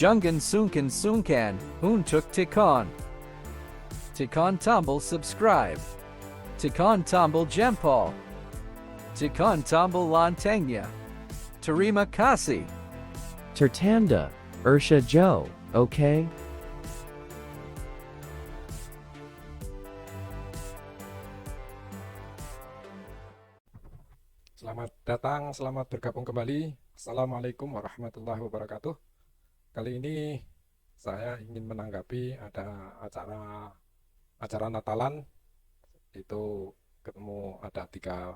Jungan Sunkan Sunkan, Untuk Tikon. Tikon Tumble subscribe. Tikon Tumble Jempol. Tikon Tumble Lantanya. Terima Kasih. Tertanda, Ursha Joe, okay? Selamat datang, selamat bergabung kembali. Assalamualaikum warahmatullahi wabarakatuh. Kali ini saya ingin menanggapi ada acara Natalan. Itu ketemu ada tiga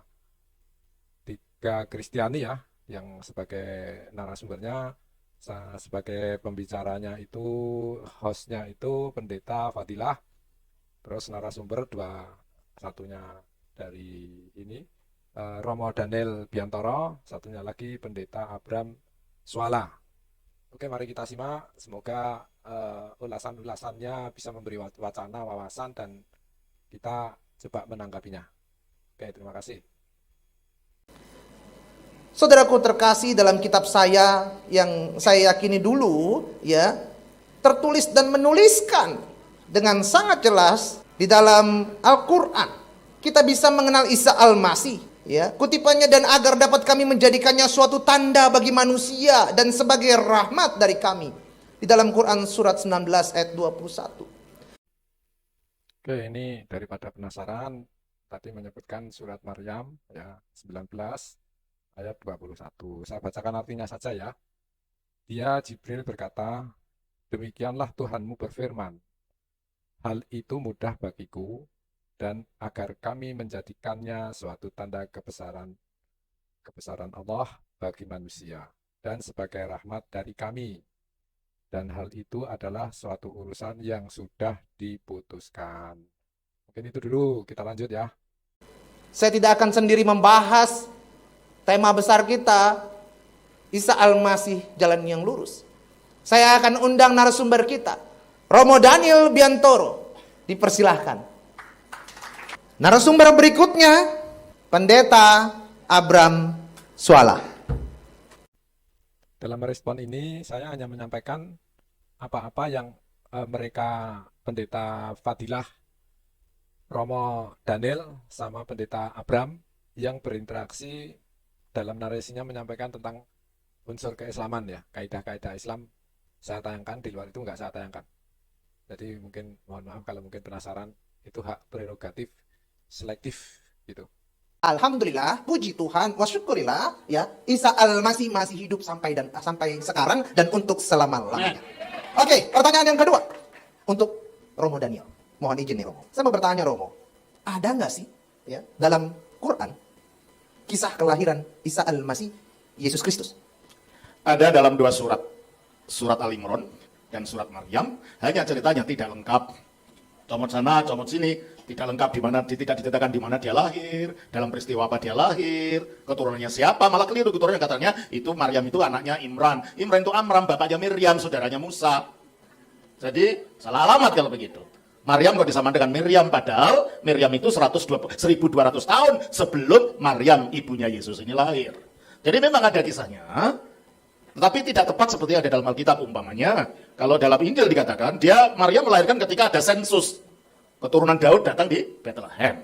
Kristiani ya, yang sebagai narasumbernya, saya sebagai pembicaranya itu, hostnya itu Pendeta Fadilah, terus narasumber dua, satunya dari ini Romo Daniel Biantoro, satunya lagi Pendeta Abram Swala. Oke, mari kita simak. Semoga ulasan-ulasannya bisa memberi wacana, wawasan, dan kita coba menanggapinya. Oke, terima kasih. Saudaraku terkasih, dalam kitab saya yang saya yakini dulu ya, tertulis dan menuliskan dengan sangat jelas di dalam Al-Qur'an. Kita bisa mengenal Isa Al-Masih ya, kutipannya, dan agar dapat kami menjadikannya suatu tanda bagi manusia dan sebagai rahmat dari kami. Di dalam Quran surat 19 ayat 21. Oke, ini daripada penasaran, tadi menyebutkan surat Maryam ya 19 ayat 21. Saya bacakan artinya saja ya. Dia Jibril berkata, demikianlah Tuhanmu berfirman, hal itu mudah bagiku, dan agar kami menjadikannya suatu tanda kebesaran Allah bagi manusia, dan sebagai rahmat dari kami. Dan hal itu adalah suatu urusan yang sudah diputuskan. Mungkin itu dulu, kita lanjut ya. Saya tidak akan sendiri membahas tema besar kita, Isa Al-Masih, jalan yang lurus. Saya akan undang narasumber kita, Romo Daniel Biantoro. Dipersilahkan. Narasumber berikutnya, Pendeta Abram Swala. Dalam merespon ini, saya hanya menyampaikan apa-apa yang mereka, Pendeta Fadilah, Romo Daniel, sama Pendeta Abram, yang berinteraksi dalam narasinya menyampaikan tentang unsur keislaman ya, kaidah-kaidah Islam saya tayangkan, di luar itu nggak saya tayangkan. Jadi mungkin mohon maaf kalau mungkin penasaran, itu hak prerogatif selektif gitu. Alhamdulillah, puji Tuhan, wa syukurillah ya, Isa Al-Masih masih hidup sampai sekarang dan untuk selama-lamanya. Oke, pertanyaan yang kedua untuk Romo Daniel. Mohon izin nih Romo. Saya mau bertanya Romo, ada nggak sih ya dalam Quran kisah kelahiran Isa Al-Masih Yesus Kristus? Ada dalam dua surat, surat Al-Imran dan surat Maryam. Hanya ceritanya tidak lengkap, comot sana, comot sini, tidak lengkap di mana, tidak diceritakan di mana dia lahir, dalam peristiwa apa dia lahir, keturunannya siapa, malah keliru keturunannya, katanya itu Maryam itu anaknya Imran. Imran itu Amram, bapaknya Miriam, saudaranya Musa. Jadi salah alamat kalau begitu. Maryam kok disamakan dengan Miriam, padahal Miriam itu 1200 tahun sebelum Maryam ibunya Yesus ini lahir. Jadi memang ada kisahnya, tetapi tidak tepat seperti ada dalam Alkitab. Umpamanya, kalau dalam Injil dikatakan, Maryam melahirkan ketika ada sensus. Keturunan Daud datang di Bethlehem.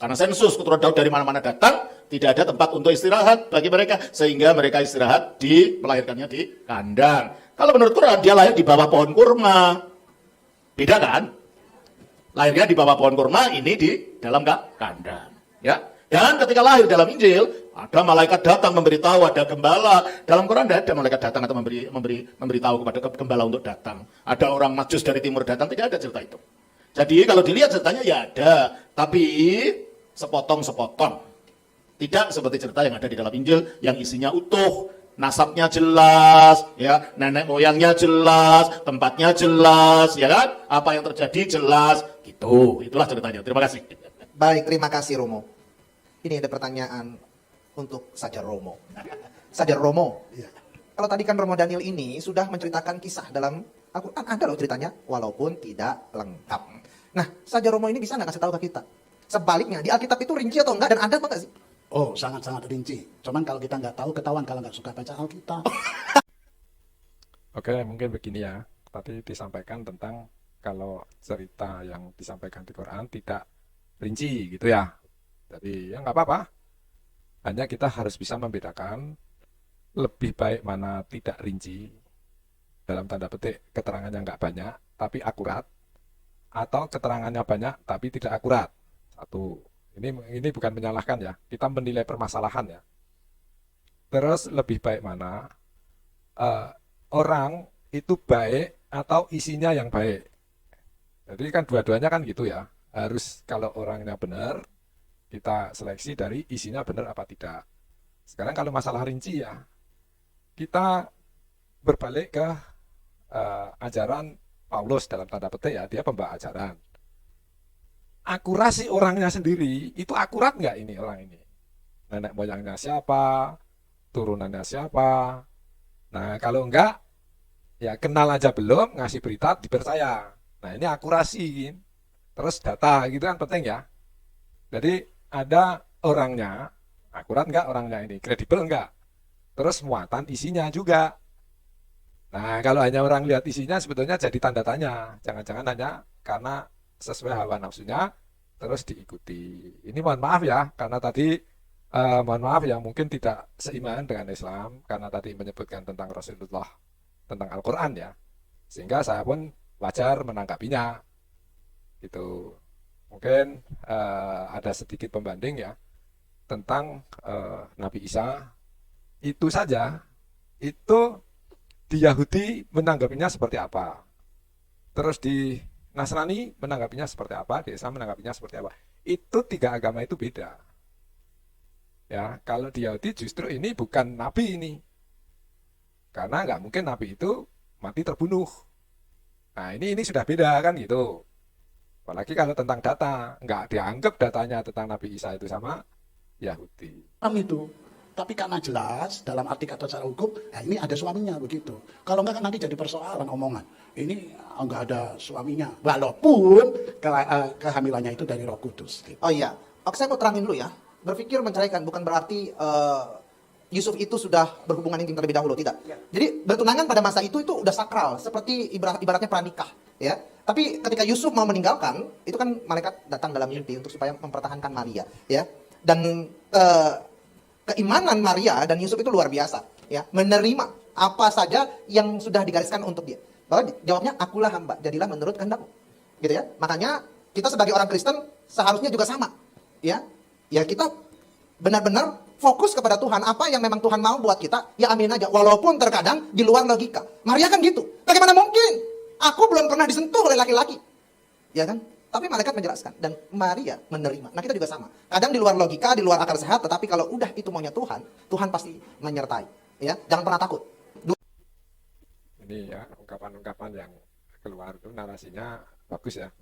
Karena sensus keturunan Daud dari mana-mana datang, tidak ada tempat untuk istirahat bagi mereka, sehingga mereka istirahat melahirkannya di kandang. Kalau menurut Quran, dia lahir di bawah pohon kurma. Beda kan? Lahirnya di bawah pohon kurma, ini di dalam kandang. Ya. Dan ketika lahir dalam Injil, ada malaikat datang memberitahu, ada gembala. Dalam Quran tidak ada malaikat datang atau memberitahu kepada gembala untuk datang. Ada orang Majus dari timur datang, tidak ada cerita itu. Jadi kalau dilihat ceritanya ya ada, tapi sepotong-sepotong. Tidak seperti cerita yang ada di dalam Injil yang isinya utuh, nasabnya jelas, ya, nenek moyangnya jelas, tempatnya jelas, ya kan? Apa yang terjadi jelas, gitu. Itulah ceritanya. Terima kasih. Baik, terima kasih Romo. Ini ada pertanyaan untuk Sajar Romo. Sajar Romo, kalau tadi kan Romo Daniel ini sudah menceritakan kisah dalam Al-Quran, ada loh ceritanya, walaupun tidak lengkap. Nah, Sajar Romo ini bisa nggak kasih tahu ke kita? Sebaliknya, di Alkitab itu rinci atau enggak, dan ada apa nggak sih? Oh, sangat-sangat rinci. Cuman kalau kita nggak tahu, ketahuan kalau nggak suka baca Alkitab. Oke, mungkin begini ya. Tadi disampaikan tentang kalau cerita yang disampaikan di Quran tidak rinci gitu ya. Jadi ya nggak apa-apa. Hanya kita harus bisa membedakan lebih baik mana tidak rinci, dalam tanda petik keterangannya nggak banyak tapi akurat, atau keterangannya banyak tapi tidak akurat. Satu. Ini bukan menyalahkan ya. Kita menilai permasalahan ya. Terus lebih baik mana eh, orang itu baik atau isinya yang baik. Jadi kan dua-duanya kan gitu ya. Harus kalau orangnya benar, kita seleksi dari isinya benar apa tidak. Sekarang kalau masalah rinci ya, kita berbalik ke ajaran Paulus dalam tanda petik ya, dia pembawa ajaran. Akurasi orangnya sendiri, itu akurat nggak ini orang ini? Nenek moyangnya siapa? Turunannya siapa? Nah kalau enggak, ya kenal aja belum, ngasih berita dipercaya. Nah ini akurasi, terus data gitu kan penting ya. Jadi ada orangnya, akurat nggak orangnya ini, kredibel nggak? Terus muatan isinya juga. Nah kalau hanya orang lihat isinya sebetulnya jadi tanda tanya. Jangan-jangan hanya karena sesuai hawa nafsunya terus diikuti. Ini mohon maaf ya, karena tadi mohon maaf ya mungkin tidak seiman dengan Islam, karena tadi menyebutkan tentang Rasulullah, tentang Al-Quran ya. Sehingga saya pun wajar menanggapinya. Gitu. Mungkin ada sedikit pembanding ya tentang Nabi Isa. Itu saja, itu di Yahudi menanggapinya seperti apa. Terus di Nasrani menanggapinya seperti apa, di Islam menanggapinya seperti apa. Itu tiga agama itu beda. Ya, kalau di Yahudi justru ini bukan nabi ini. Karena nggak mungkin nabi itu mati terbunuh. Nah, ini sudah beda kan gitu. Apalagi kalau tentang data, nggak dianggap datanya tentang Nabi Isa itu sama Yahudi. Itu. Tapi karena jelas dalam arti kata secara hukum, nah ini ada suaminya begitu. Kalau enggak kan nanti jadi persoalan omongan. Ini enggak ada suaminya, walaupun kehamilannya itu dari Roh Kudus. Gitu. Oh iya, oke, saya mau terangin dulu ya. Berpikir menceraikan bukan berarti Yusuf itu sudah berhubungan intim terlebih dahulu, tidak. Jadi bertunangan pada masa itu udah sakral, seperti ibaratnya pranikah, ya. Tapi ketika Yusuf mau meninggalkan, itu kan malaikat datang dalam mimpi untuk supaya mempertahankan Maria, ya. Dan keimanan Maria dan Yusuf itu luar biasa, ya. Menerima apa saja yang sudah digariskan untuk dia. Bahwa jawabnya, akulah hamba, jadilah menurut kehendakmu. Gitu ya. Makanya kita sebagai orang Kristen seharusnya juga sama, ya. Ya kita benar-benar fokus kepada Tuhan. Apa yang memang Tuhan mau buat kita, ya amin aja. Walaupun terkadang di luar logika. Maria kan gitu. Bagaimana mungkin? Aku belum pernah disentuh oleh laki-laki. Ya kan? Tapi malaikat menjelaskan. Dan Maria menerima. Nah kita juga sama. Kadang di luar logika, di luar akal sehat. Tetapi kalau udah itu maunya Tuhan, Tuhan pasti menyertai. Ya, jangan pernah takut. Ini ya, ungkapan-ungkapan yang keluar itu narasinya bagus ya.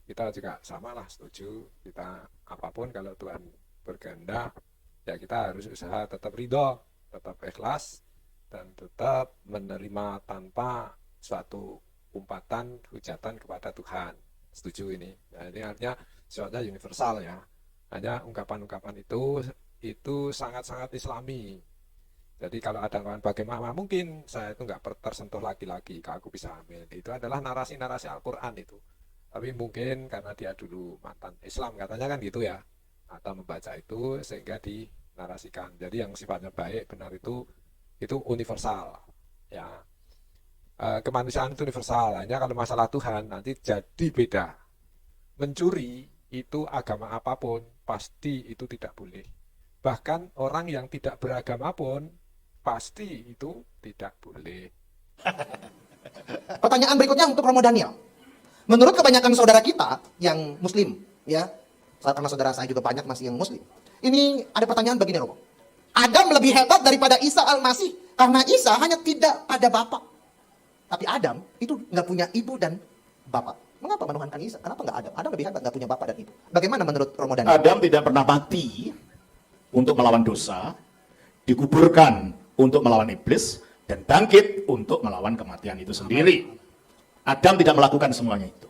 Kita juga sama lah setuju. Kita apapun kalau Tuhan berkehendak, ya kita harus usaha tetap ridho, tetap ikhlas, dan tetap menerima tanpa suatu umpatan, hujatan kepada Tuhan. Setuju ini. Nah, ini artinya sifatnya universal ya. Hanya ungkapan-ungkapan itu sangat-sangat Islami. Jadi kalau ada ungkapan bagaimana mungkin saya itu nggak tersentuh laki-laki, kalau aku bisa hamil. Itu adalah narasi-narasi Al-Quran itu. Tapi mungkin karena dia dulu mantan Islam katanya kan gitu ya. Atau membaca itu sehingga dinarasikan. Jadi yang sifatnya baik, benar itu universal. Ya. Kemanusiaan itu universal. Hanya kalau masalah Tuhan nanti jadi beda. Mencuri itu agama apapun pasti itu tidak boleh. Bahkan orang yang tidak beragama pun pasti itu tidak boleh. Pertanyaan berikutnya untuk Romo Daniel. Menurut kebanyakan saudara kita yang muslim, ya, karena saudara saya juga banyak masih yang muslim. Ini ada pertanyaan begini, Romo. Adam lebih hebat daripada Isa Al-Masih karena Isa hanya tidak ada bapak. Tapi Adam itu nggak punya ibu dan bapak. Mengapa menuhankan Isa? Kenapa nggak Adam? Adam lebih hebat, nggak punya bapak dan ibu. Bagaimana menurut Romo Daniel? Adam tidak pernah mati untuk melawan dosa, dikuburkan untuk melawan iblis, dan bangkit untuk melawan kematian itu sendiri. Adam tidak melakukan semuanya itu.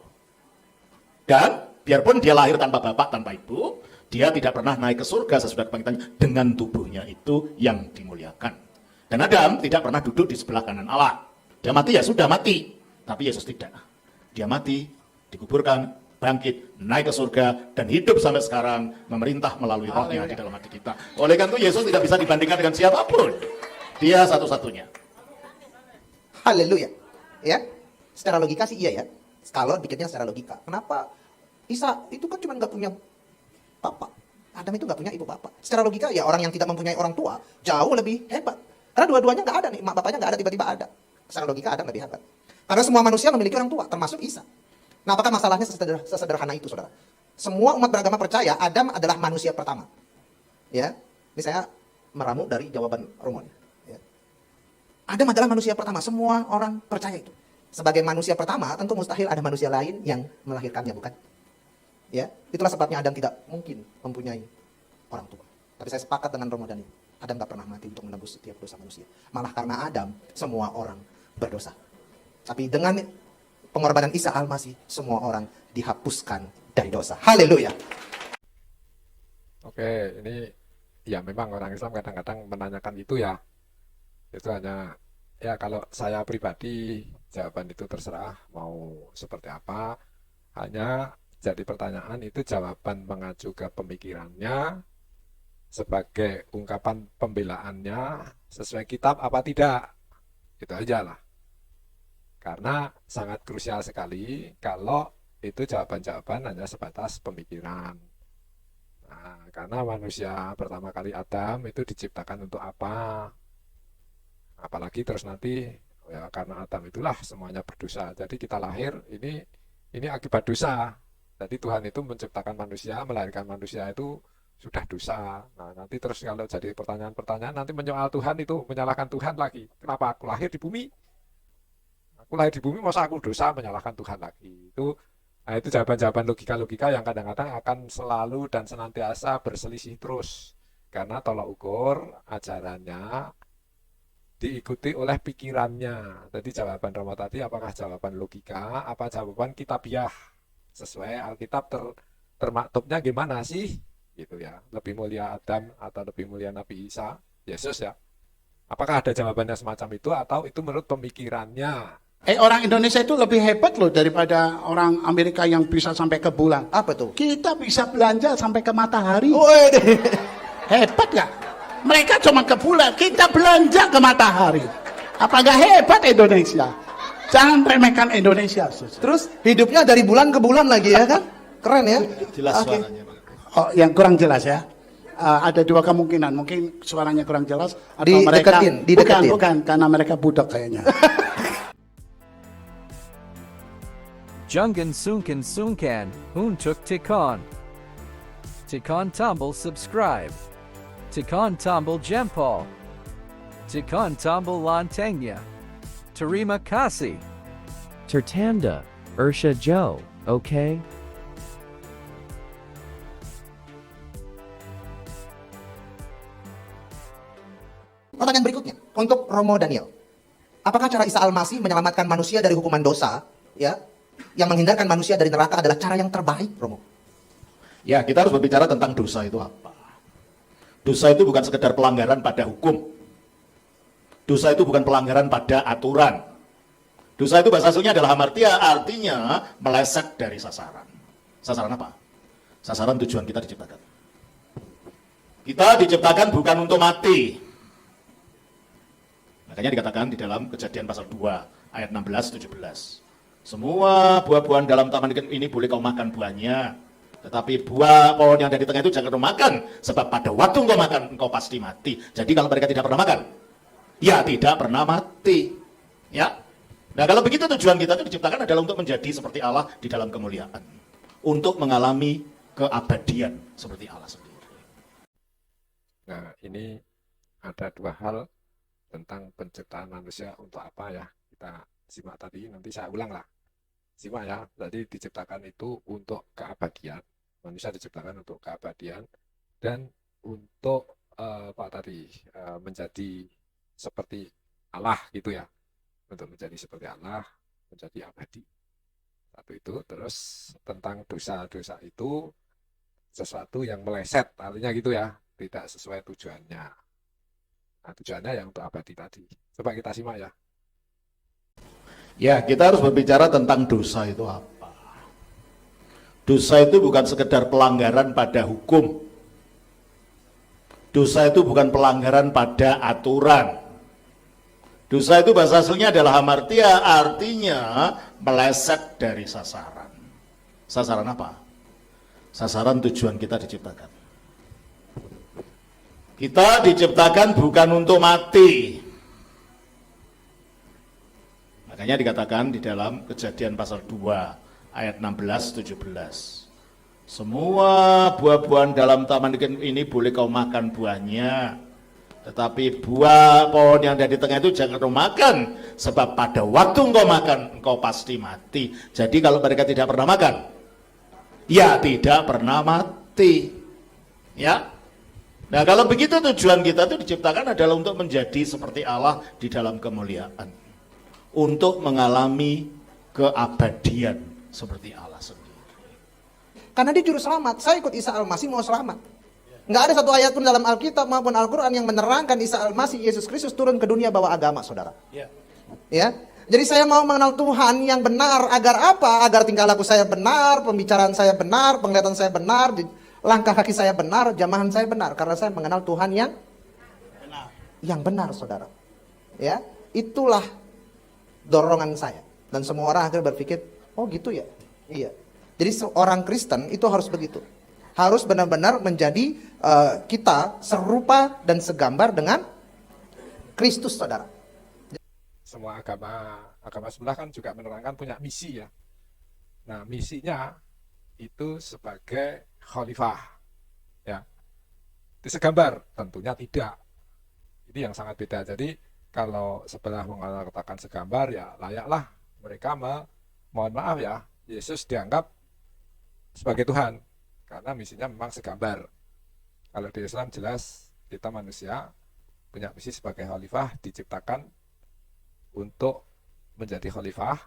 Dan biarpun dia lahir tanpa bapak, tanpa ibu, dia tidak pernah naik ke surga sesudah kebangkitannya dengan tubuhnya itu yang dimuliakan. Dan Adam tidak pernah duduk di sebelah kanan Allah. Dia mati ya sudah mati. Tapi Yesus tidak. Dia mati, dikuburkan, bangkit, naik ke surga, dan hidup sampai sekarang, memerintah melalui rohnya di dalam hati kita. Oleh karena itu Yesus tidak bisa dibandingkan dengan siapapun. Dia satu-satunya. Haleluya. Ya. Secara logika sih iya ya. Kalau pikirnya secara logika. Kenapa Isa itu kan cuma nggak punya bapak. Adam itu nggak punya ibu bapak. Secara logika ya orang yang tidak mempunyai orang tua jauh lebih hebat. Karena dua-duanya nggak ada nih, mak bapaknya nggak ada, tiba-tiba ada. Secara logika Adam lebih hebat. Karena semua manusia memiliki orang tua, termasuk Isa. Nah, apakah masalahnya sesederhana itu, saudara? Semua umat beragama percaya Adam adalah manusia pertama. Ya, ini saya meramu dari jawaban Romon. Ya. Adam adalah manusia pertama. Semua orang percaya itu. Sebagai manusia pertama, tentu mustahil ada manusia lain yang melahirkannya, bukan? Ya, itulah sebabnya Adam tidak mungkin mempunyai orang tua. Tapi saya sepakat dengan Romo Daniel. Adam tak pernah mati untuk menebus setiap dosa manusia. Malah karena Adam, semua orang berdosa. Tapi dengan pengorbanan Isa Al-Masih, semua orang dihapuskan dari dosa. Haleluya. Oke, ini ya memang orang Islam kadang-kadang menanyakan itu ya. Itu hanya, ya kalau saya pribadi, jawaban itu terserah mau seperti apa. Hanya jadi pertanyaan itu jawaban mengacu ke pemikirannya, sebagai ungkapan pembelaannya sesuai kitab apa tidak, itu aja lah. Karena sangat krusial sekali kalau itu jawaban-jawaban hanya sebatas pemikiran. Nah, karena manusia pertama kali Adam itu diciptakan untuk apa? Apalagi terus nanti ya karena Adam itulah semuanya berdosa. Jadi kita lahir ini akibat dosa. Jadi Tuhan itu menciptakan manusia, melahirkan manusia itu sudah dosa. Nah, nanti terus kalau jadi pertanyaan-pertanyaan nanti menyoal Tuhan itu, menyalahkan Tuhan lagi. Kenapa aku lahir di bumi? Aku lahir di bumi, masa aku dosa menyalahkan Tuhan lagi. Nah, itu jawaban-jawaban logika-logika yang kadang-kadang akan selalu dan senantiasa berselisih terus. Karena tolak ukur ajarannya diikuti oleh pikirannya. Jadi jawaban Romo tadi apakah jawaban logika, apa jawaban kitabiah? Sesuai Alkitab termaktubnya gimana sih? Gitu ya, lebih mulia Adam atau lebih mulia Nabi Isa, Yesus ya. Apakah ada jawabannya semacam itu atau itu menurut pemikirannya? Orang Indonesia itu lebih hebat loh daripada orang Amerika yang bisa sampai ke bulan. Apa tuh? Kita bisa belanja sampai ke matahari. Wede. Hebat gak? Mereka cuma ke bulan, kita belanja ke matahari. Apa gak hebat Indonesia? Jangan remehkan Indonesia. Terus hidupnya dari bulan ke bulan lagi ya kan? Keren ya? Jelas Oke. suaranya. Oh, yang kurang jelas ya. Ada dua kemungkinan. Mungkin suaranya kurang jelas atau mereka dideketin. bukan karena mereka budak kayaknya. Jungan Sunkan Sunkan, Untuk Tikon. Tikon Tumble subscribe. Tikon Tumble Jempol. Tikon Tumble Lantengnya. Terima kasih. Tertanda, Ursha Joe, okay? Pertanyaan berikutnya untuk Romo Daniel. Apakah cara Isa Al-Masih menyelamatkan manusia dari hukuman dosa, ya, yang menghindarkan manusia dari neraka adalah cara yang terbaik, Romo? Ya, kita harus berbicara tentang dosa itu apa. Dosa itu bukan sekedar pelanggaran pada hukum. Dosa itu bukan pelanggaran pada aturan. Dosa itu bahasa aslinya adalah hamartia, artinya meleset dari sasaran. Sasaran apa? Sasaran tujuan kita diciptakan. Kita diciptakan bukan untuk mati. Makanya dikatakan di dalam Kejadian pasal 2 ayat 16-17. Semua buah-buahan dalam taman ini boleh kau makan buahnya. Tetapi buah pohon yang ada di tengah itu jangan kau makan. Sebab pada waktu engkau makan, engkau pasti mati. Jadi kalau mereka tidak pernah makan, ya tidak pernah mati. Ya. Nah kalau begitu tujuan kita itu diciptakan adalah untuk menjadi seperti Allah di dalam kemuliaan. Untuk mengalami keabadian seperti Allah sendiri. Nah, ini ada dua hal tentang penciptaan manusia untuk apa ya. Kita simak tadi, nanti saya ulang lah. Simak ya, jadi diciptakan itu untuk keabadian. Manusia diciptakan untuk keabadian dan untuk menjadi seperti Allah gitu ya. Untuk menjadi seperti Allah, menjadi abadi. Satu itu, terus tentang dosa-dosa itu sesuatu yang meleset, artinya gitu ya, tidak sesuai tujuannya. Nah, tujuannya yang untuk abadi tadi. Coba kita simak ya. Ya, kita harus berbicara tentang dosa itu apa. Dosa itu bukan sekedar pelanggaran pada hukum. Dosa itu bukan pelanggaran pada aturan. Dosa itu bahasa aslinya adalah hamartia, artinya meleset dari sasaran. Sasaran apa? Sasaran tujuan kita diciptakan. Kita diciptakan bukan untuk mati. Makanya dikatakan di dalam Kejadian pasal 2 ayat 16-17. Semua buah-buahan dalam taman ini boleh kau makan buahnya. Tetapi buah pohon yang ada di tengah itu jangan kau makan. Sebab pada waktu engkau makan, engkau pasti mati. Jadi kalau mereka tidak pernah makan, ya tidak pernah mati. Ya. Nah kalau begitu tujuan kita itu diciptakan adalah untuk menjadi seperti Allah di dalam kemuliaan. Untuk mengalami keabadian seperti Allah sendiri. Karena dia juru selamat. Saya ikut Isa Al-Masih mau selamat. Nggak ada satu ayat pun dalam Alkitab maupun Al-Quran yang menerangkan Isa Al-Masih, Yesus Kristus turun ke dunia bawa agama, saudara. Ya. Jadi saya mau mengenal Tuhan yang benar. Agar apa? Agar tingkah laku saya benar, pembicaraan saya benar, penglihatan saya benar, langkah kaki saya benar, jamahan saya benar. Karena saya mengenal Tuhan yang benar, saudara. Ya, itulah dorongan saya. Dan semua orang akhirnya berpikir, oh gitu ya? Iya. Jadi seorang Kristen itu harus begitu. Harus benar-benar menjadi kita serupa dan segambar dengan Kristus, saudara. Semua agama sebelah kan juga menerangkan punya misi ya. Nah, misinya itu sebagai khalifah. Ya. Itu segambar, tentunya tidak. Ini yang sangat beda. Jadi kalau sebelah mengatakan segambar, ya layaklah mereka mohon maaf ya, Yesus dianggap sebagai Tuhan. Karena misinya memang segambar. Kalau di Islam jelas kita manusia punya misi sebagai khalifah, diciptakan untuk menjadi khalifah.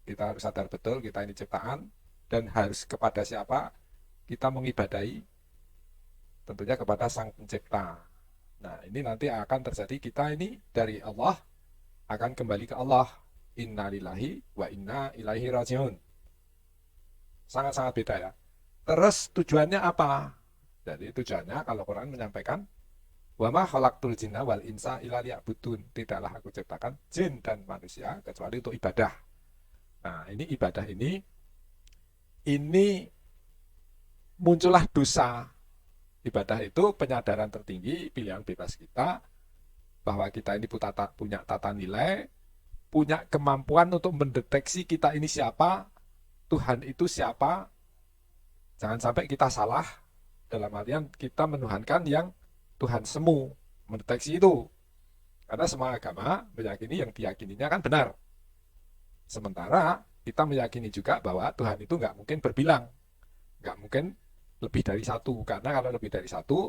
Kita harus sadar betul kita ini ciptaan dan harus kepada siapa kita mengibadahi, tentunya kepada Sang Pencipta. Nah ini nanti akan terjadi, kita ini dari Allah akan kembali ke Allah. Inna lillahi wa inna ilaihi rajiun. Sangat-sangat beda ya. Terus tujuannya apa? Jadi tujuannya kalau Quran menyampaikan wa ma khalaqtul jinna wal insa illa liya'budun. Tidaklah aku ciptakan jin dan manusia kecuali untuk ibadah. Nah, ini ibadah ini muncullah dosa. Ibadah itu penyadaran tertinggi, pilihan bebas kita bahwa kita ini punya tata nilai, punya kemampuan untuk mendeteksi kita ini siapa, Tuhan itu siapa. Jangan sampai kita salah dalam artian kita menuhankan yang Tuhan semu, mendeteksi itu. Karena semua agama meyakini yang diyakininya kan benar. Sementara kita meyakini juga bahwa Tuhan itu nggak mungkin berbilang, nggak mungkin lebih dari satu. Karena kalau lebih dari satu,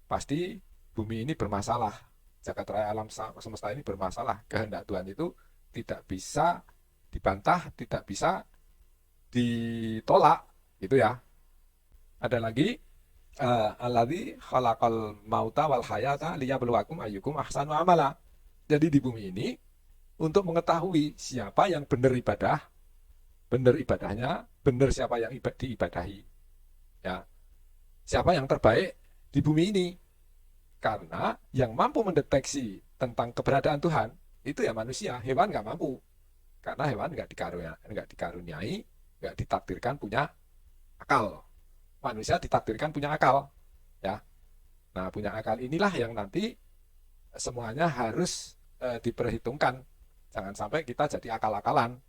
pasti bumi ini bermasalah. Jagat raya alam semesta ini bermasalah. Kehendak Tuhan itu tidak bisa dibantah, tidak bisa ditolak, gitu ya. Ada lagi, alladzi khalaqal mauta wal hayata liyabluwakum ayyukum ahsanu amala. Jadi di bumi ini untuk mengetahui siapa yang benar ibadah, benar ibadahnya, benar siapa yang diibadahi. Ya. Siapa yang terbaik di bumi ini? Karena yang mampu mendeteksi tentang keberadaan Tuhan itu ya manusia. Hewan nggak mampu. Karena hewan nggak dikaruniai, nggak ditakdirkan punya akal. Manusia ditakdirkan punya akal, ya. Nah, punya akal inilah yang nanti semuanya harus diperhitungkan. Jangan sampai kita jadi akal-akalan.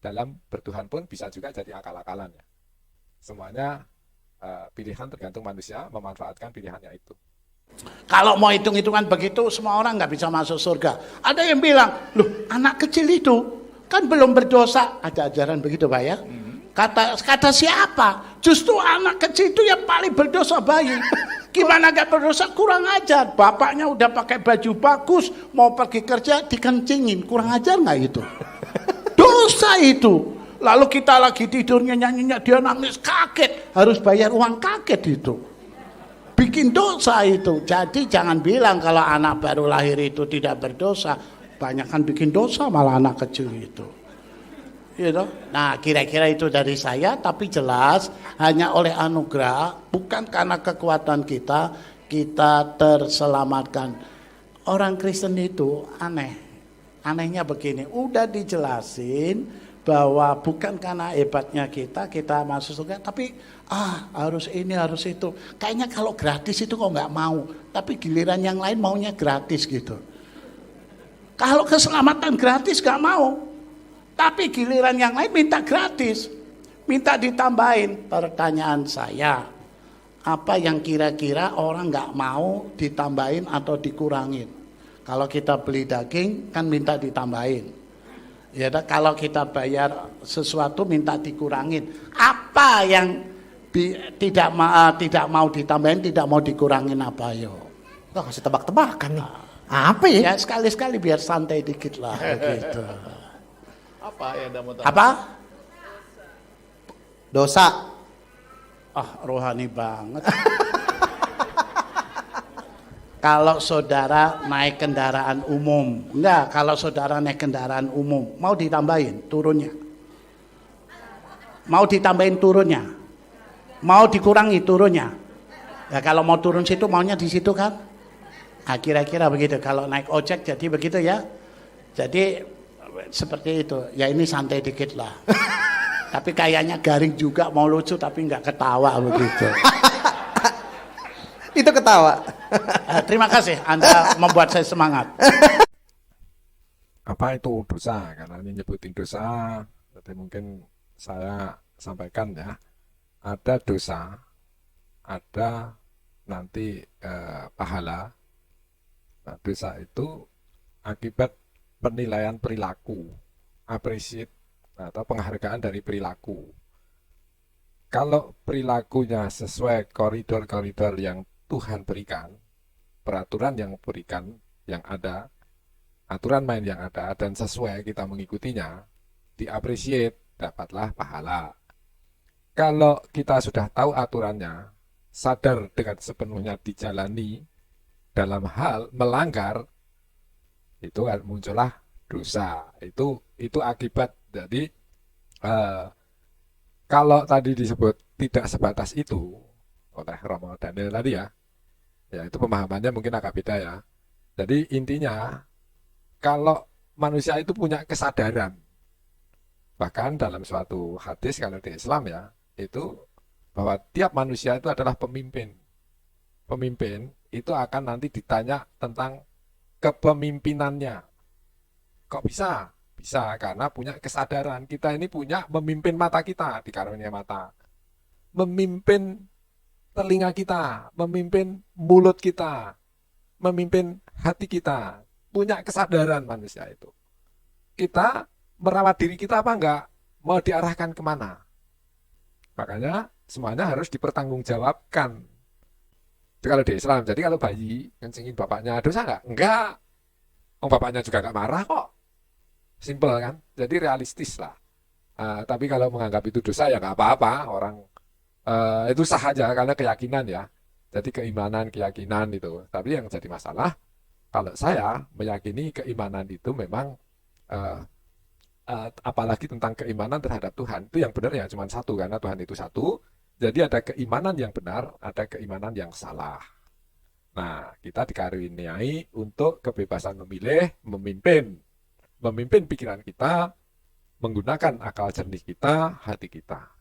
Dalam bertuhan pun bisa juga jadi akal-akalan, ya. Semuanya pilihan tergantung manusia memanfaatkan pilihannya itu. Kalau mau hitung-hitungan begitu, semua orang nggak bisa masuk surga. Ada yang bilang, loh anak kecil itu kan belum berdosa. Ada ajaran begitu, Pak ya? Kata siapa? Justru anak kecil itu yang paling berdosa, bayi. Gimana gak berdosa? Kurang ajar. Bapaknya udah pakai baju bagus, mau pergi kerja dikencingin. Kurang ajar nggak itu? Dosa itu. Lalu kita lagi tidurnya nyanyinya, dia nangis kaget, harus bayar uang kaget itu. Bikin dosa itu. Jadi jangan bilang kalau anak baru lahir itu tidak berdosa. Banyak kan bikin dosa malah anak kecil itu. You know? Nah, kira-kira itu dari saya, tapi jelas hanya oleh anugerah, bukan karena kekuatan kita, kita terselamatkan. Orang Kristen itu aneh. Anehnya begini, udah dijelasin bahwa bukan karena hebatnya kita masuk surga, tapi harus ini, harus itu. Kayaknya kalau gratis itu kok nggak mau, tapi giliran yang lain maunya gratis gitu. Kalau keselamatan gratis nggak mau. Tapi giliran yang lain minta gratis, minta ditambahin. Pertanyaan saya, apa yang kira-kira orang nggak mau ditambahin atau dikurangin? Kalau kita beli daging kan minta ditambahin. Ya, kalau kita bayar sesuatu minta dikurangin. Apa yang tidak mau ditambahin, tidak mau dikurangin apa yo? Kasih tebak-tebakan nih. Apa ya? Ya sekali-sekali biar santai dikit lah gitu. Apa ya Apa? Dosa. Rohani banget. Kalau saudara naik kendaraan umum, enggak, kalau saudara naik kendaraan umum, mau ditambahin turunnya? Mau ditambahin turunnya? Mau dikurangi turunnya? Ya kalau mau turun situ, maunya di situ kan? Nah, kira-kira begitu. Kalau naik ojek jadi begitu ya. Jadi seperti itu. Ya ini santai dikit lah. Tapi kayaknya garing juga, mau lucu tapi nggak ketawa begitu. Itu ketawa. Terima kasih, Anda membuat saya semangat. Apa itu dosa? Karena ini nyebutin dosa, jadi mungkin saya sampaikan ya. Ada dosa, ada nanti pahala. Nah, dosa itu akibat penilaian perilaku, appreciate atau penghargaan dari perilaku. Kalau perilakunya sesuai koridor-koridor yang Tuhan berikan, peraturan yang berikan, yang ada, aturan main yang ada, dan sesuai kita mengikutinya, diapresiasi, dapatlah pahala. Kalau kita sudah tahu aturannya, sadar dengan sepenuhnya dijalani, dalam hal melanggar, itu muncullah dosa. Itu akibat. Jadi kalau tadi disebut tidak sebatas itu oleh Romo Daniel tadi ya itu pemahamannya mungkin agak beda ya. Jadi intinya kalau manusia itu punya kesadaran, bahkan dalam suatu hadis kalau di Islam ya, itu bahwa tiap manusia itu adalah pemimpin. Pemimpin itu akan nanti ditanya tentang kepemimpinannya. Kok bisa? Bisa karena punya kesadaran. Kita ini punya memimpin mata kita, dikarunia mata. Memimpin telinga kita, memimpin mulut kita, memimpin hati kita. Punya kesadaran manusia itu. Kita merawat diri kita apa enggak? Mau diarahkan kemana? Makanya semuanya harus dipertanggungjawabkan. Itu kalau di Islam. Jadi kalau bayi kencingin bapaknya, dosa enggak? Enggak. Bapaknya juga enggak marah kok. Simple kan? Jadi realistis lah. Tapi kalau menganggap itu dosa ya nggak apa-apa. Orang itu sah aja karena keyakinan ya. Jadi keimanan, keyakinan itu. Tapi yang jadi masalah, kalau saya meyakini keimanan itu memang apalagi tentang keimanan terhadap Tuhan, itu yang benar ya cuma satu, karena Tuhan itu satu. Jadi ada keimanan yang benar, ada keimanan yang salah. Nah, kita dikaruniai untuk kebebasan memilih, memimpin pikiran kita, menggunakan akal jernih kita, hati kita.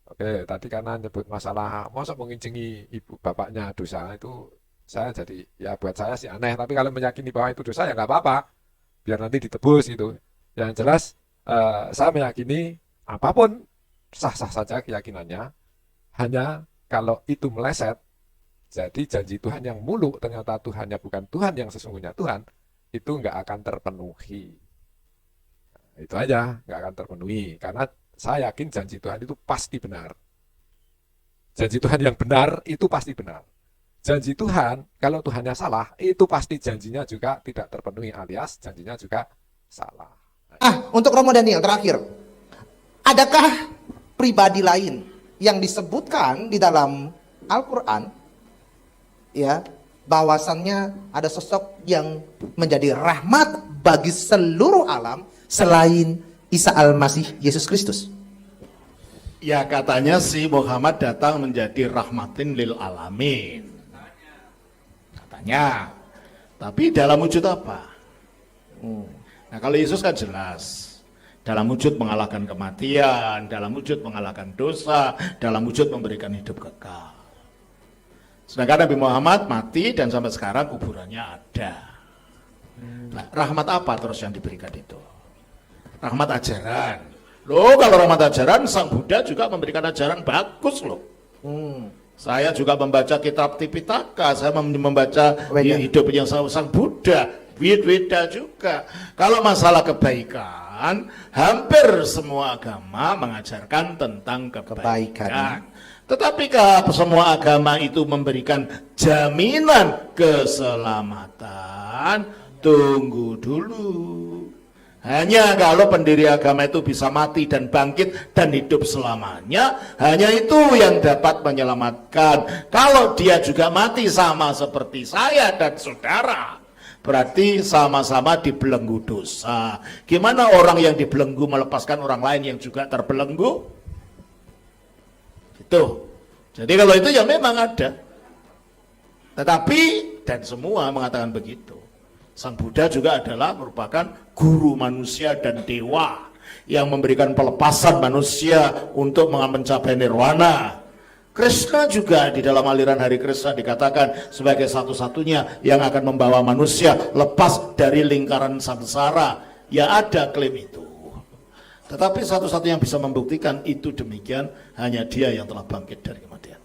Oke, tadi karena nyebut masalah masa mengincingi ibu bapaknya dosa, itu saya jadi ya buat saya sih aneh. Tapi kalau meyakini bahwa itu dosa ya nggak apa-apa, biar nanti ditebus gitu. Yang jelas saya meyakini apapun sah-sah saja keyakinannya. Hanya kalau itu meleset, jadi janji Tuhan yang mulu ternyata Tuhannya bukan Tuhan yang sesungguhnya Tuhan, itu nggak akan terpenuhi. Nah, itu aja, nggak akan terpenuhi. Karena saya yakin janji Tuhan itu pasti benar. Janji Tuhan yang benar itu pasti benar. Janji Tuhan, kalau Tuhannya salah, itu pasti janjinya juga tidak terpenuhi, alias janjinya juga salah. Untuk Romo Daniel terakhir. Adakah pribadi lain yang disebutkan di dalam Al-Quran ya, bahwasannya ada sosok yang menjadi rahmat bagi seluruh alam selain Isa Al-Masih Yesus Kristus? Ya katanya si Muhammad datang menjadi rahmatin lil alamin. Katanya. Tapi dalam wujud apa? Nah kalau Yesus kan jelas. Dalam wujud mengalahkan kematian, dalam wujud mengalahkan dosa, dalam wujud memberikan hidup kekal. Sedangkan Nabi Muhammad mati dan sampai sekarang kuburannya ada. Nah, rahmat apa terus yang diberikan itu? Rahmat ajaran. Loh kalau rahmat ajaran, Sang Buddha juga memberikan ajaran bagus loh. Saya juga membaca kitab Tipitaka, saya membaca hidupnya Sang Buddha, Weda juga. Kalau masalah kebaikan, hampir semua agama mengajarkan tentang kebaikan. Tetapi semua agama itu memberikan jaminan keselamatan? Tunggu dulu. Hanya kalau pendiri agama itu bisa mati dan bangkit dan hidup selamanya, hanya itu yang dapat menyelamatkan. Kalau dia juga mati sama seperti saya dan saudara, berarti sama-sama dibelenggu dosa. Gimana orang yang dibelenggu melepaskan orang lain yang juga terbelenggu? Itu. Jadi kalau itu ya memang ada. Tetapi, dan semua mengatakan begitu. Sang Buddha juga adalah merupakan guru manusia dan dewa yang memberikan pelepasan manusia untuk mencapai nirwana. Krishna juga di dalam aliran Hari Krishna dikatakan sebagai satu-satunya yang akan membawa manusia lepas dari lingkaran samsara. Ya ada klaim itu. Tetapi satu-satunya yang bisa membuktikan itu demikian hanya dia yang telah bangkit dari kematian.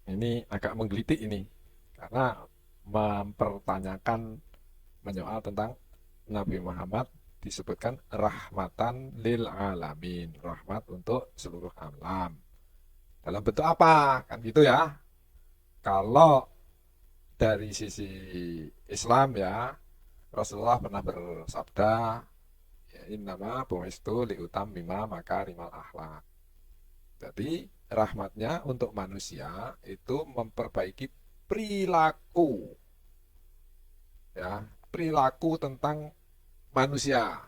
Ini agak menggelitik ini. Karena mempertanyakan menyoal tentang Nabi Muhammad disebutkan rahmatan lil alamin, rahmat untuk seluruh alam. Dalam bentuk apa? Kan gitu ya. Kalau dari sisi Islam ya, Rasulullah pernah bersabda, ya, innama bu'istu liutam mima makarimal akhlak. Jadi rahmatnya untuk manusia itu memperbaiki perilaku, ya, perilaku tentang manusia.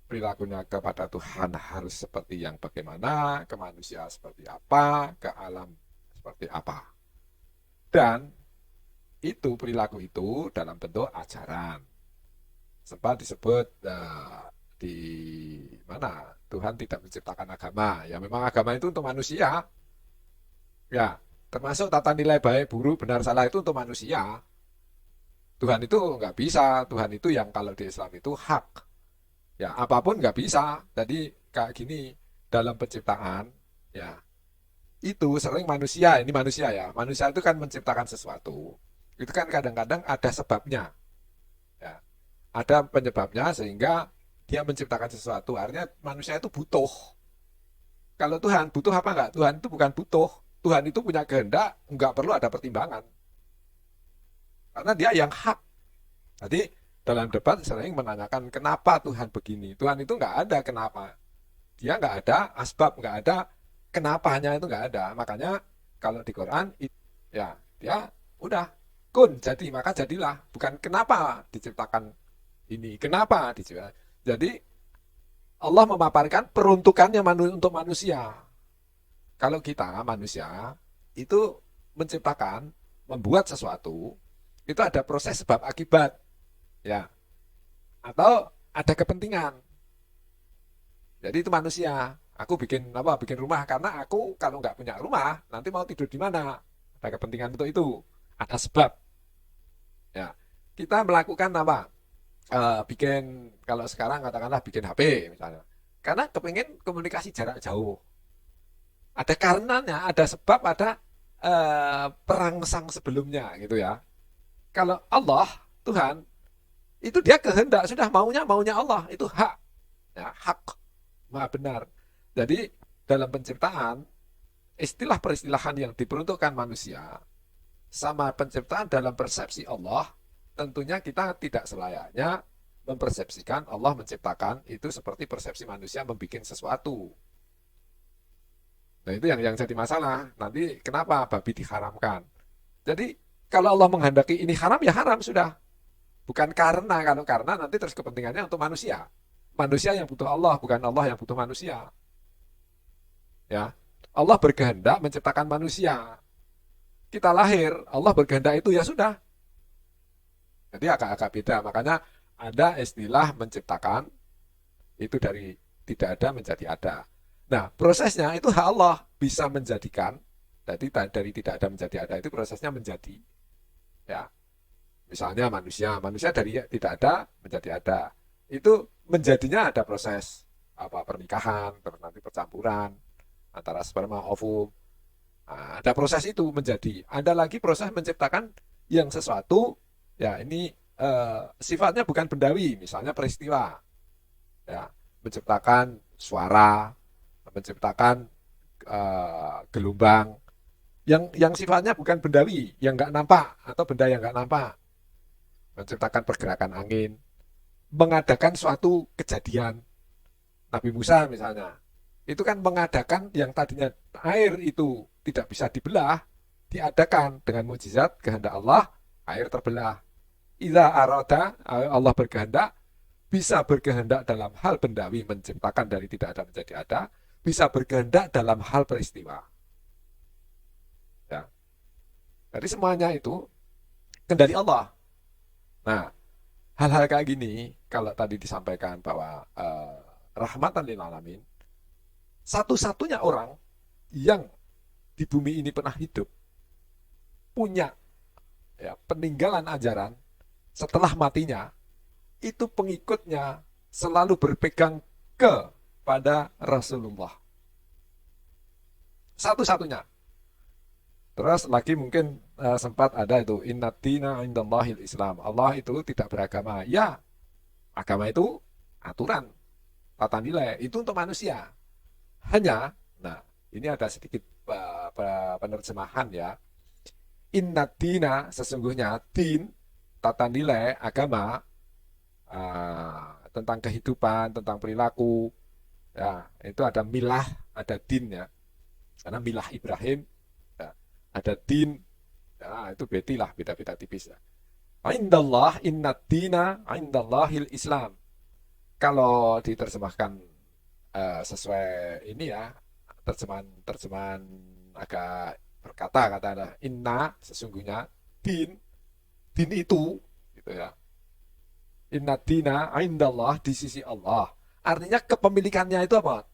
Perilakunya kepada Tuhan harus seperti yang bagaimana, ke manusia seperti apa, ke alam seperti apa. Dan itu perilaku itu dalam bentuk ajaran. Sempat disebut di mana Tuhan tidak menciptakan agama. Ya memang agama itu untuk manusia. Ya, termasuk tata nilai baik, buruk, benar, salah itu untuk manusia. Tuhan itu nggak bisa. Tuhan itu yang kalau di Islam itu hak. Ya, apapun nggak bisa. Jadi kayak gini, dalam penciptaan, ya, itu sering manusia, ini manusia ya. Manusia itu kan menciptakan sesuatu. Itu kan kadang-kadang ada sebabnya. Ya, ada penyebabnya sehingga dia menciptakan sesuatu. Artinya manusia itu butuh. Kalau Tuhan, butuh apa enggak? Tuhan itu bukan butuh. Tuhan itu punya kehendak, nggak perlu ada pertimbangan. Karena dia yang hak. Jadi dalam debat sering menanyakan kenapa Tuhan begini. Tuhan itu nggak ada kenapa. Dia nggak ada asbab, nggak ada kenapanya itu nggak ada. Makanya kalau di Quran, ya dia udah kun jadi maka jadilah. Bukan kenapa diciptakan ini, kenapa diciptakan. Jadi Allah memaparkan peruntukannya untuk manusia. Kalau kita manusia itu menciptakan, membuat sesuatu, itu ada proses sebab akibat, ya, atau ada kepentingan. Jadi itu manusia. Aku bikin rumah karena aku kalau nggak punya rumah nanti mau tidur di mana? Ada kepentingan untuk itu, ada sebab. Ya, kita melakukan apa? Bikin kalau sekarang katakanlah bikin HP misalnya, karena kepingin komunikasi jarak jauh. Ada karenanya, ada sebab, ada perangsang sebelumnya gitu ya. Kalau Allah, Tuhan, itu dia kehendak, sudah maunya Allah, itu hak. Ya, hak, maha benar. Jadi dalam penciptaan, istilah peristilahan yang diperuntukkan manusia, sama penciptaan dalam persepsi Allah, tentunya kita tidak selayaknya mempersepsikan Allah menciptakan itu seperti persepsi manusia membuat sesuatu. Nah itu yang jadi masalah. Nanti kenapa babi diharamkan? Jadi kalau Allah menghendaki ini haram, ya haram sudah. Bukan karena, kalau karena nanti terus kepentingannya untuk manusia. Manusia yang butuh Allah, bukan Allah yang butuh manusia. Ya, Allah berkehendak menciptakan manusia. Kita lahir, Allah berkehendak itu ya sudah. Jadi agak-agak beda. Makanya ada istilah menciptakan itu dari tidak ada menjadi ada. Nah, prosesnya itu hak Allah, bisa menjadikan. Jadi dari tidak ada menjadi ada itu prosesnya menjadi. Ya. Misalnya manusia dari tidak ada menjadi ada. Itu menjadinya ada proses pernikahan, terus nanti percampuran antara sperma ovum. Nah, ada proses itu menjadi. Ada lagi proses menciptakan yang sesuatu, ya ini sifatnya bukan bendawi, misalnya peristiwa. Ya, menciptakan suara, menciptakan gelombang yang sifatnya bukan bendawi, yang nggak nampak atau benda yang nggak nampak. Menciptakan pergerakan angin, mengadakan suatu kejadian. Nabi Musa misalnya, itu kan mengadakan yang tadinya air itu tidak bisa dibelah, diadakan dengan mukjizat kehendak Allah, air terbelah. Idza arada, Allah berkehendak, bisa berkehendak dalam hal bendawi menciptakan dari tidak ada menjadi ada, bisa berkehendak dalam hal peristiwa. Ya. Jadi semuanya itu kendali Allah. Nah, hal-hal kayak gini, kalau tadi disampaikan bahwa rahmatan lil alamin, satu-satunya orang yang di bumi ini pernah hidup, punya ya, peninggalan ajaran setelah matinya, itu pengikutnya selalu berpegang kepada Rasulullah. Satu-satunya. Terus lagi mungkin sempat ada itu innad dina indallahil Islam. Allah itu tidak beragama. Ya, agama itu aturan, tata nilai. Itu untuk manusia. Hanya, nah ini ada sedikit penerjemahan ya. Innad dina, sesungguhnya din, tata nilai, agama, tentang kehidupan, tentang perilaku. Ya, itu ada milah, ada din ya. Karena milah Ibrahim, ada din, ya, itu betilah, beda-beda tipis ya. Indallah, innad dina, indallahil Islam. Kalau diterjemahkan sesuai ini ya, terjemahan agak berkata ada inna, sesungguhnya din itu, gitu ya. Innad dina, indallah, di sisi Allah. Artinya kepemilikannya itu apa?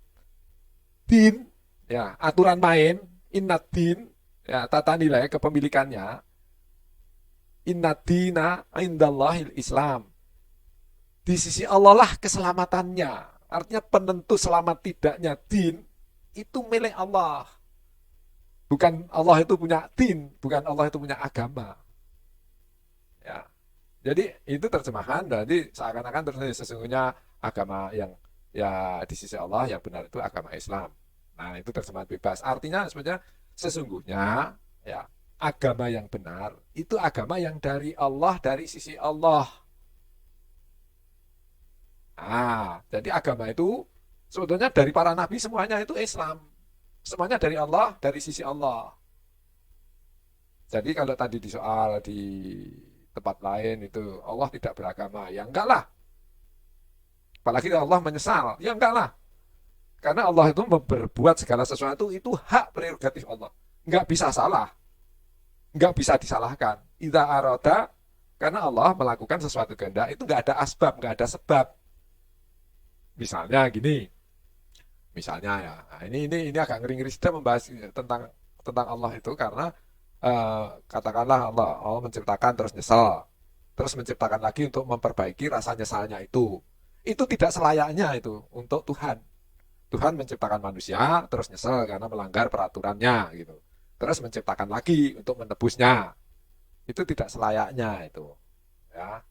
Din, ya, aturan main, innad din, ya, tata nilai kepemilikannya. Innad dina indallahil Islam. Di sisi Allah lah keselamatannya. Artinya penentu selamat tidaknya din itu milik Allah. Bukan Allah itu punya din, bukan Allah itu punya agama. Ya. Jadi itu terjemahan, jadi seakan-akan terjadi sesungguhnya agama yang ya di sisi Allah yang benar itu agama Islam. Nah, itu terjemahan bebas. Artinya sebenarnya sesungguhnya ya agama yang benar itu agama yang dari Allah, dari sisi Allah. Nah, jadi agama itu sebetulnya dari para nabi semuanya itu Islam. Semuanya dari Allah, dari sisi Allah. Jadi kalau tadi di soal di tempat lain itu Allah tidak beragama, ya enggak lah. Apalagi Allah menyesal, ya enggak lah. Karena Allah itu berbuat segala sesuatu itu hak prerogatif Allah. Enggak bisa salah. Enggak bisa disalahkan. Idza arada, karena Allah melakukan sesuatu kehendak itu enggak ada asbab, enggak ada sebab. Misalnya gini. Misalnya ya. Nah, ini agak ngeri-ngeri sedikit membahas tentang Allah itu karena katakanlah Allah menciptakan terus nyesel. Terus menciptakan lagi untuk memperbaiki rasa nyesalnya itu. Itu tidak selayaknya itu untuk Tuhan. Tuhan menciptakan manusia terus nyesel karena melanggar peraturannya gitu. Terus menciptakan lagi untuk menebusnya. Itu tidak selayaknya itu. Ya.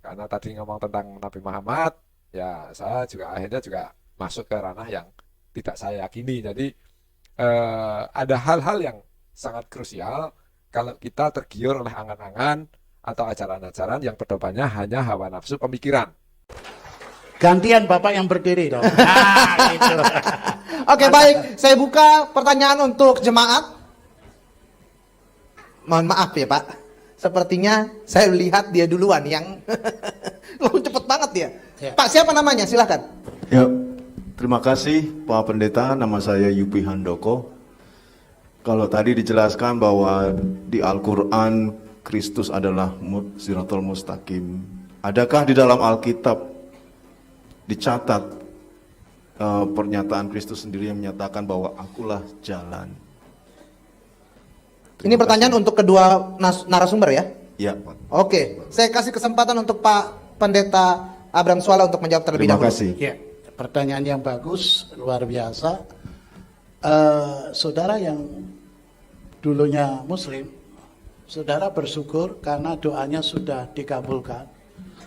Karena tadi ngomong tentang Nabi Muhammad, ya saya juga akhirnya juga masuk ke ranah yang tidak saya yakini. Jadi ada hal-hal yang sangat krusial kalau kita tergiur oleh angan-angan atau ajaran-ajaran yang pedomannya hanya hawa nafsu pemikiran. Gantian Bapak yang berdiri dong. Nah, gitu. Oke, baik. Saya buka pertanyaan untuk jemaat. Mohon maaf ya Pak. Sepertinya saya lihat dia duluan yang loh, cepet banget dia. Ya. Pak, siapa namanya? Silahkan. Ya, terima kasih Pak Pendeta, nama saya Yupi Handoko. Kalau tadi dijelaskan bahwa di Al-Quran Kristus adalah Siratul Mustaqim, adakah di dalam Alkitab dicatat pernyataan Kristus sendiri yang menyatakan bahwa akulah jalan? Ini pertanyaan untuk kedua narasumber ya? Ya, Pak. Oke, saya kasih kesempatan untuk Pak Pendeta Abraham Suala untuk menjawab terlebih Terima dahulu. kasih. Ya, pertanyaan yang bagus, luar biasa. Saudara yang dulunya Muslim, saudara bersyukur karena doanya sudah dikabulkan.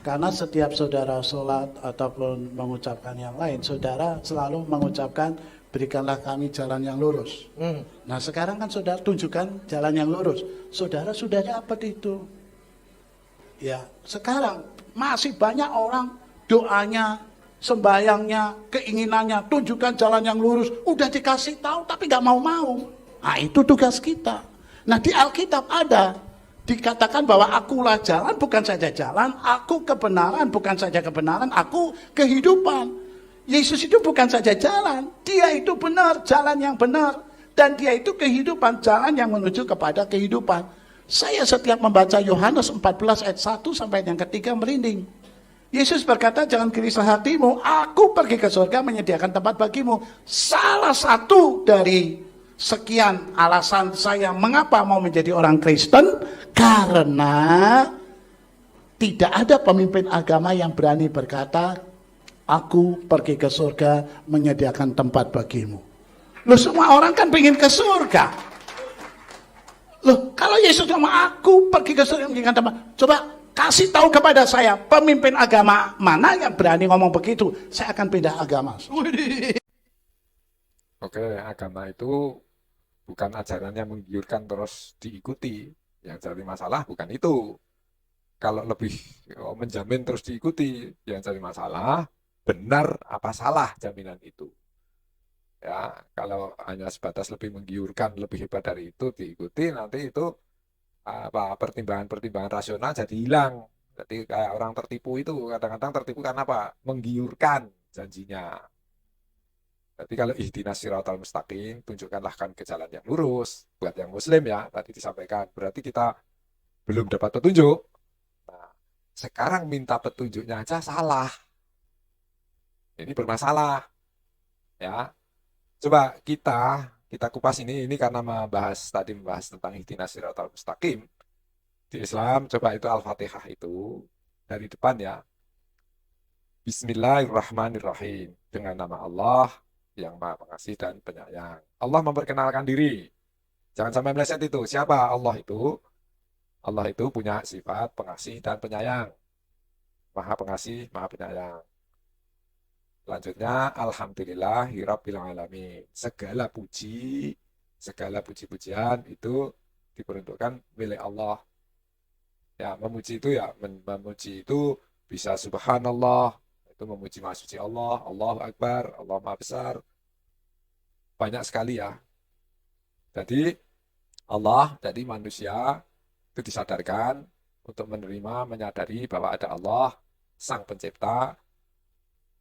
Karena setiap saudara sholat ataupun mengucapkan yang lain, saudara selalu mengucapkan, berikanlah kami jalan yang lurus. Nah sekarang kan saudara tunjukkan jalan yang lurus. Saudara sudah dapat itu. Ya, sekarang masih banyak orang doanya, sembayangnya, keinginannya, tunjukkan jalan yang lurus. Udah dikasih tahu tapi nggak mau-mau. Nah itu tugas kita. Nah di Alkitab ada dikatakan bahwa akulah jalan, bukan saja jalan, aku kebenaran, bukan saja kebenaran, aku kehidupan. Yesus itu bukan saja jalan, dia itu benar, jalan yang benar, dan dia itu kehidupan, jalan yang menuju kepada kehidupan. Saya setiap membaca Yohanes 14 ayat 1 sampai yang ketiga merinding. Yesus berkata, jangan gelisah hatimu, aku pergi ke surga menyediakan tempat bagimu. Salah satu dari sekian alasan saya mengapa mau menjadi orang Kristen, karena tidak ada pemimpin agama yang berani berkata, aku pergi ke surga menyediakan tempat bagimu. Loh, semua orang kan pengen ke surga. Loh, kalau Yesus ngomong aku pergi ke surga menyediakan tempat, coba kasih tahu kepada saya pemimpin agama mana yang berani ngomong begitu, saya akan pindah agama. Oke, agama itu bukan ajaran yang menggiurkan terus diikuti. Yang jadi masalah bukan itu. Kalau lebih menjamin terus diikuti, yang jadi masalah benar apa salah jaminan itu. Ya, kalau hanya sebatas lebih menggiurkan, lebih hebat dari itu diikuti, nanti itu pertimbangan-pertimbangan rasional jadi hilang. Jadi kayak orang tertipu itu, kadang-kadang tertipu karena apa? Menggiurkan janjinya. Jadi kalau ihdinas siratal mustaqim, tunjukkanlah kan ke jalan yang lurus. Buat yang muslim ya, tadi disampaikan. Berarti kita belum dapat petunjuk. Nah, sekarang minta petunjuknya aja salah. Ini bermasalah. Ya. Coba kita kupas ini karena membahas tentang ihdinas siratal mustaqim. Di Islam, coba itu Al-Fatihah itu dari depan ya. Bismillahirrahmanirrahim. Dengan nama Allah yang Maha Pengasih dan Penyayang. Allah memperkenalkan diri. Jangan sampai meleset itu. Siapa Allah itu? Allah itu punya sifat pengasih dan penyayang. Maha Pengasih, Maha Penyayang. Selanjutnya, Alhamdulillahirabbil alamin. Segala puji-pujian itu diperuntukkan milik Allah. Ya, memuji itu bisa subhanallah, itu memuji Maha Suci Allah, Allahu Akbar, Allah Maha Besar. Banyak sekali ya. Jadi Allah, jadi manusia itu disadarkan untuk menyadari bahwa ada Allah, Sang Pencipta,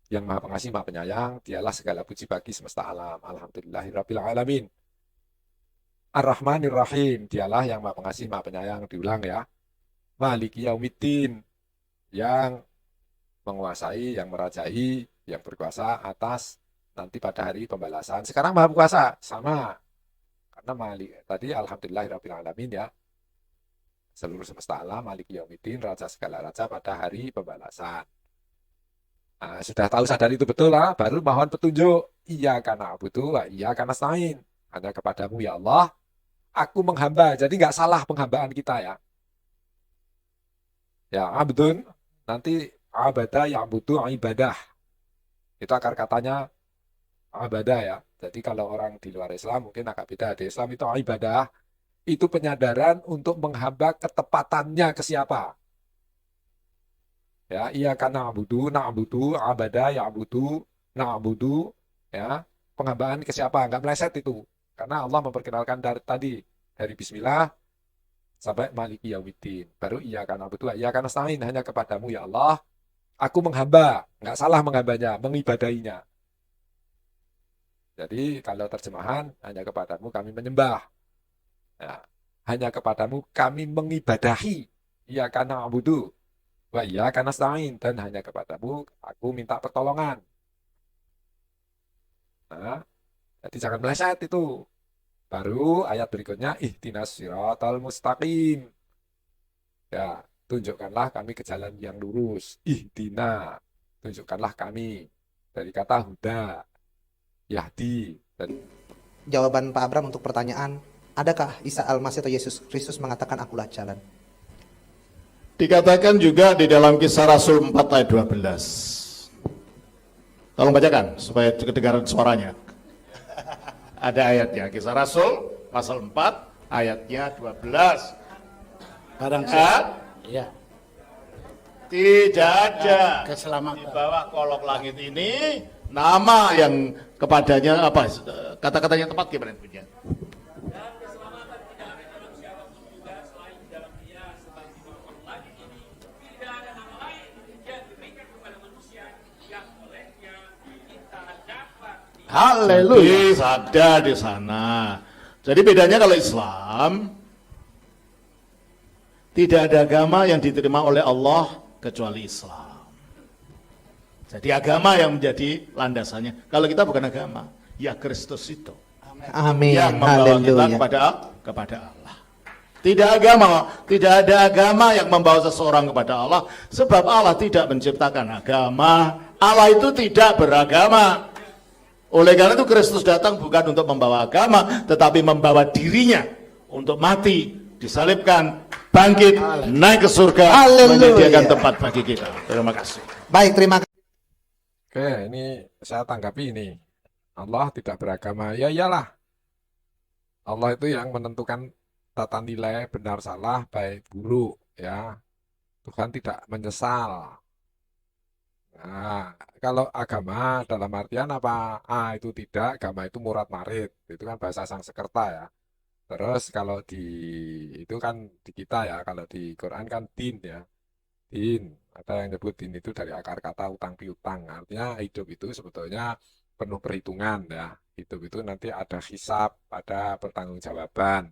yang Maha Pengasih, Maha Penyayang, dialah segala puji bagi semesta alam. Alhamdulillahirabbil alamin. Ar-Rahmanir Rahim, dialah yang Maha Pengasih, Maha Penyayang. Diulang ya. Maliki Yaumiddin, yang menguasai, yang merajai, yang berkuasa atas nanti pada hari pembalasan. Sekarang Maha Kuasa, sama. Karena tadi Alhamdulillahirabbil alamin ya. Seluruh semesta alam, Maliki Yaumiddin, raja segala raja pada hari pembalasan. Nah, sudah tahu sadar itu betul lah, baru mohon petunjuk. Iyyaka na'budu wa iyyaka nasta'in. Hanya kepadamu ya Allah, aku menghamba. Jadi nggak salah penghambaan kita ya. Ya, abdun, nanti abada yang butuh ibadah. Itu akar katanya ibadah ya. Jadi kalau orang di luar Islam mungkin agak beda. Di Islam itu ibadah, itu penyadaran untuk menghamba ketepatannya ke siapa. Ya, iya karena na'budu, abada, na'budu, ya, penghambaan ke siapa, nggak meleset itu. Karena Allah memperkenalkan dari Bismillah, sampai maliki yaumiddin. Baru iyyaka na'budu wa iyyaka nasta'in, hanya kepadamu ya Allah aku menghamba, nggak salah menghambanya, mengibadahinya. Jadi kalau terjemahan hanya kepadamu kami menyembah, ya, hanya kepadamu kami mengibadahi, iyyaka na'budu wa iyyaka nasta'in, dan hanya kepadamu aku minta pertolongan. Nah, jadi jangan meleset itu. Baru ayat berikutnya ihdinas siratal mustaqim. Ya, tunjukkanlah kami ke jalan yang lurus. Ihdina, tunjukkanlah kami. Dari kata huda, yahdi. Dan Jawaban Pak Abram untuk pertanyaan, adakah Isa Al-Masih atau Yesus Kristus mengatakan akulah jalan? Dikatakan juga di dalam Kisah Rasul 4 ayat 12. Tolong bacakan supaya kedengaran suaranya. Ada ayatnya, Kisah Rasul pasal 4 ayatnya 12. Barang ya, Tidak ada di keselamatan. bawah kolong langit ini nama yang kepadanya apa kata-katanya tepat gimana punya? Haleluya. Ada di sana. Jadi bedanya kalau Islam tidak ada agama yang diterima oleh Allah kecuali Islam. Jadi agama yang menjadi landasannya. Kalau kita bukan agama, ya Kristus itu Amin. yang membawa kita Haleluya. kepada Allah. Tidak ada agama yang membawa seseorang kepada Allah, sebab Allah tidak menciptakan agama. Allah itu tidak beragama. Oleh karena itu Kristus datang bukan untuk membawa agama, tetapi membawa dirinya untuk mati, disalibkan, bangkit, naik ke surga, Haleluya. menyediakan tempat bagi kita. Terima kasih. Baik, terima kasih. oke, ini saya tanggapi ini. Allah tidak beragama. Ya iyalah. Allah itu yang menentukan tata nilai benar salah, baik buruk, ya. Tuhan tidak menyesal. Nah, kalau agama dalam artian apa? Itu tidak, agama itu murad marid. Itu kan bahasa Sanskerta ya. Terus kalau itu kan di kita ya, kalau di Quran kan din ya. Din, ada yang nyebut din itu dari akar kata utang piutang. Artinya hidup itu sebetulnya penuh perhitungan ya. Hidup itu nanti ada hisab, ada pertanggungjawaban.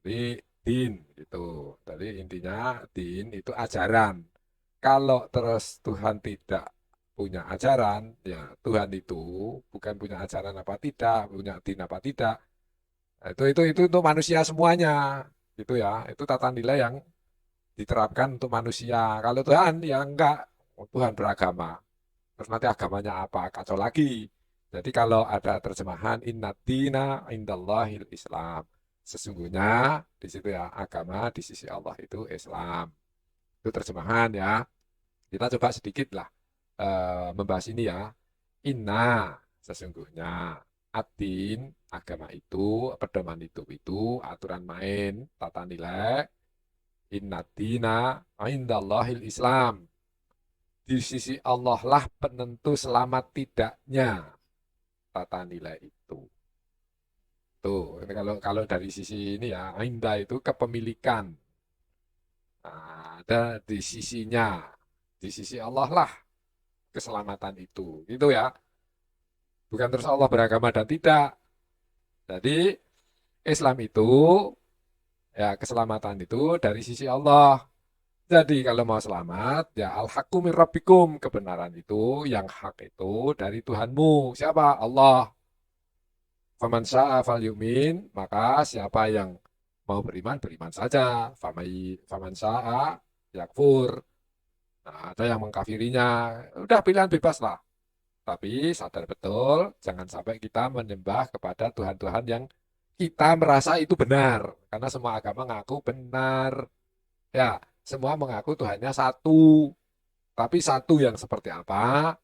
Jadi din gitu. Jadi intinya din itu ajaran. Kalau terus Tuhan tidak punya ajaran, ya Tuhan itu bukan punya ajaran apa tidak, punya din apa tidak. Nah, itu untuk manusia semuanya, gitu ya. Itu tata nilai yang diterapkan untuk manusia. Kalau Tuhan ya enggak, Tuhan beragama. Terus nanti agamanya apa? Kacau lagi. Jadi kalau ada terjemahan inna dina indallahil Islam, sesungguhnya di situ ya agama di sisi Allah itu Islam. Itu terjemahan ya. Kita coba sedikit lah membahas ini ya. Inna sesungguhnya, adin agama itu, pedoman hidup itu, aturan main, tata nilai. Inna dina indallahil Islam. Di sisi Allah lah penentu selamat tidaknya tata nilai itu. Tuh, kalau dari sisi ini ya, inda itu kepemilikan. Nah, ada di sisinya, di sisi Allah lah keselamatan itu, gitu ya. Bukan terus Allah beragama dan tidak. Jadi Islam itu ya keselamatan itu dari sisi Allah. Jadi kalau mau selamat ya al-haqqu min rabbikum, kebenaran itu yang hak itu dari Tuhanmu. Siapa? Allah. Faman syaa falyumin, maka siapa yang mau beriman, beriman saja. Faman syaa yakfur. Nah, ada yang mengkafirinya. Udah pilihan bebas lah. Tapi sadar betul, jangan sampai kita menyembah kepada Tuhan-Tuhan yang kita merasa itu benar. Karena semua agama ngaku benar. Ya, semua mengaku Tuhannya satu. Tapi satu yang seperti apa?